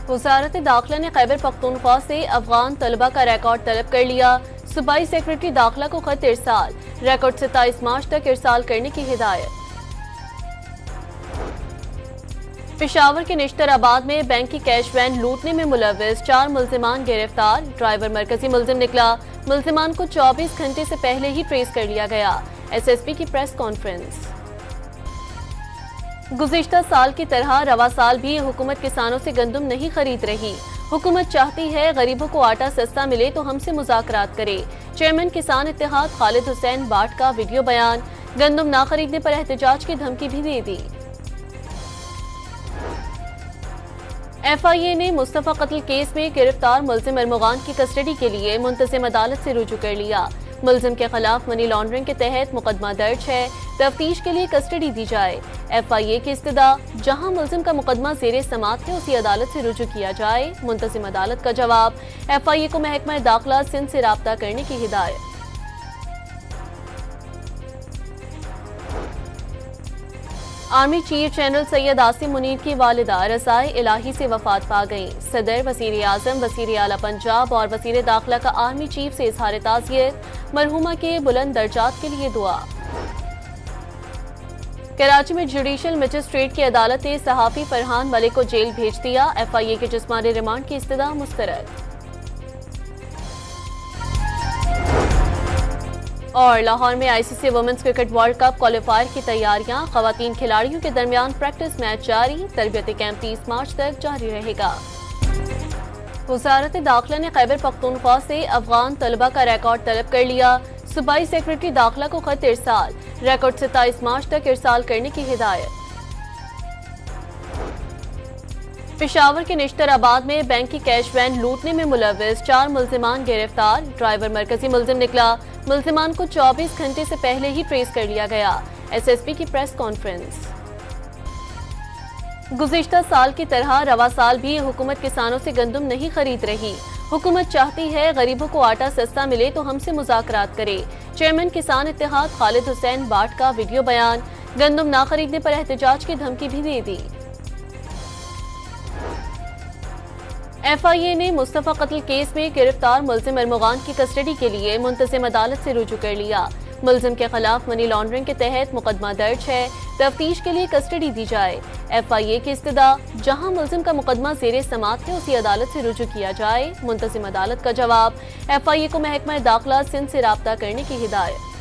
वजारत दाखिला ने खैबर पख्तूनख्वा से अफगान तलबा का रिकॉर्ड तलब कर लिया। सूबाई सेक्रेटरी दाखिला को खत इरसाल, रिकॉर्ड 27 मार्च तक इरसाल करने की हिदायत। पेशावर के निश्तराबाद में बैंक की कैश वैन लूटने में मुलव्विस 4 मुल्जिमान गिरफ्तार। ड्राइवर मरकजी मुल्जिम निकला। मुल्जिमान को 24 घंटे से पहले ही ट्रेस कर लिया गया। SSP की प्रेस कॉन्फ्रेंस। गुज़िश्ता साल की तरह रवा साल भी हुकूमत किसानों से गंदम नहीं खरीद रही। हुकूमत चाहती है गरीबों को आटा सस्ता मिले तो हमसे मुज़ाकरात करे। चेयरमैन किसान इत्तेहाद खालिद हुसैन बाट का वीडियो बयान। गंदम ना खरीदने पर एहतजाज की धमकी भी दे दी। FIA ने मुस्तफा कत्ल केस में गिरफ्तार मुल्जिम अरमुगान की कस्टडी के लिए मुंतजिम अदालत से रुजू कर लिया। मुल्जिम के खिलाफ मनी लॉन्ड्रिंग के तहत मुकदमा दर्ज है। तफ्तीश के लिए कस्टडी दी जाए। FIA की इस्तदा, जहां मुल्जिम का मुकदमा ज़ेरे समाअत है उसी अदालत से रुजू किया जाए। मुंतजिम अदालत का जवाब। FIA को महकमा दाखिला सिंध से राब्ता करने की हिदायत। Army chief general Syed Asim Munir की वालिदा रज़ाए इलाही से वफात पा गईं। सदर, वज़ीर आज़म, वज़ीर आला पंजाब और वज़ीर दाखिला का आर्मी चीफ से इज़हार ताज़ियत। मरहूमा के बुलंद दर्जात के लिए दुआ। कराची में जुडिशल मजिस्ट्रेट की अदालत ने सहाफ़ी फरहान मलिक को जेल भेज दिया। FIA के जिस्मानी रिमांड की इस्तदा मुस्तरद। और लाहौर में ICC women's cricket world cup qualifier की तैयारियां। ख़वातीन खिलाड़ियों के दरमियान प्रैक्टिस मैच जारी। तरबियती कैंप 30 मार्च तक जारी रहेगा। वजारत दाखिला ने खैबर पख्तूनख्वा से अफगान तलबा का रिकॉर्ड तलब कर लिया। सूबाई सेक्रेटरी दाखिला को खत इरसाल, रिकॉर्ड 27 मार्च तक इरसाल करने की हिदायत। पेशावर के निश्तराबाद में बैंक की कैश वैन लूटने में मुलव्विस 4 मुल्जिमान गिरफ्तार। ड्राइवर मरकजी मुल्जिम निकला। मुल्जिमान को 24 घंटे से पहले ही ट्रेस कर लिया गया। SSP की प्रेस कॉन्फ्रेंस। गुज़िश्ता साल की तरह रवा साल भी हुकूमत किसानों से गंदम नहीं खरीद रही। हुकूमत चाहती है गरीबों को आटा सस्ता मिले तो हमसे मुज़ाकरात करे। चेयरमैन किसान इत्तेहाद खालिद हुसैन बाट का वीडियो बयान। गंदम ना खरीदने पर एहतजाज की धमकी भी दे दी। FIA ने मुस्तफा कत्ल केस में गिरफ्तार मुल्जिम अरमुगान की कस्टडी के लिए मुंतजिम अदालत से रुजू कर लिया। मुल्जिम के खिलाफ मनी लॉन्ड्रिंग के तहत मुकदमा दर्ज है। तफ्तीश के लिए कस्टडी दी जाए। FIA की इस्तदा, जहां मुल्जिम का मुकदमा ज़ेरे समाअत है उसी अदालत से रुजू किया जाए। मुंतजिम अदालत का जवाब। FIA को महकमा दाखिला सिंध से राब्ता करने की हिदायत।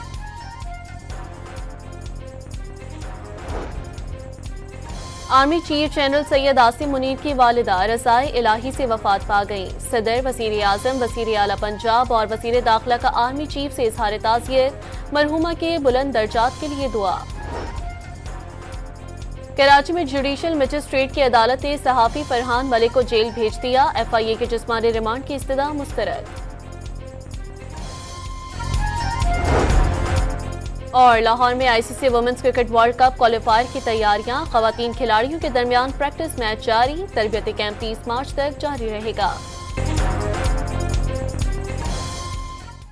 Army chief general Syed Asim Munir की वालिदा रज़ाए इलाही से वफात पा गईं। सदर, वज़ीर आज़म, वज़ीर आला पंजाब और वज़ीर दाखिला का आर्मी चीफ से इज़हार ताज़ियत। मरहूमा के बुलंद दर्जात के लिए दुआ। कराची में जुडिशल मजिस्ट्रेट की अदालत ने सहाफ़ी फरहान मलिक को जेल भेज दिया। FIA के जिस्मानी रिमांड की इस्तदा मुस्तरद। और लाहौर में ICC women's cricket world cup qualifier की तैयारियां। ख़वातीन खिलाड़ियों के दरमियान प्रैक्टिस मैच जारी। तरबियती कैंप 30 मार्च तक जारी रहेगा।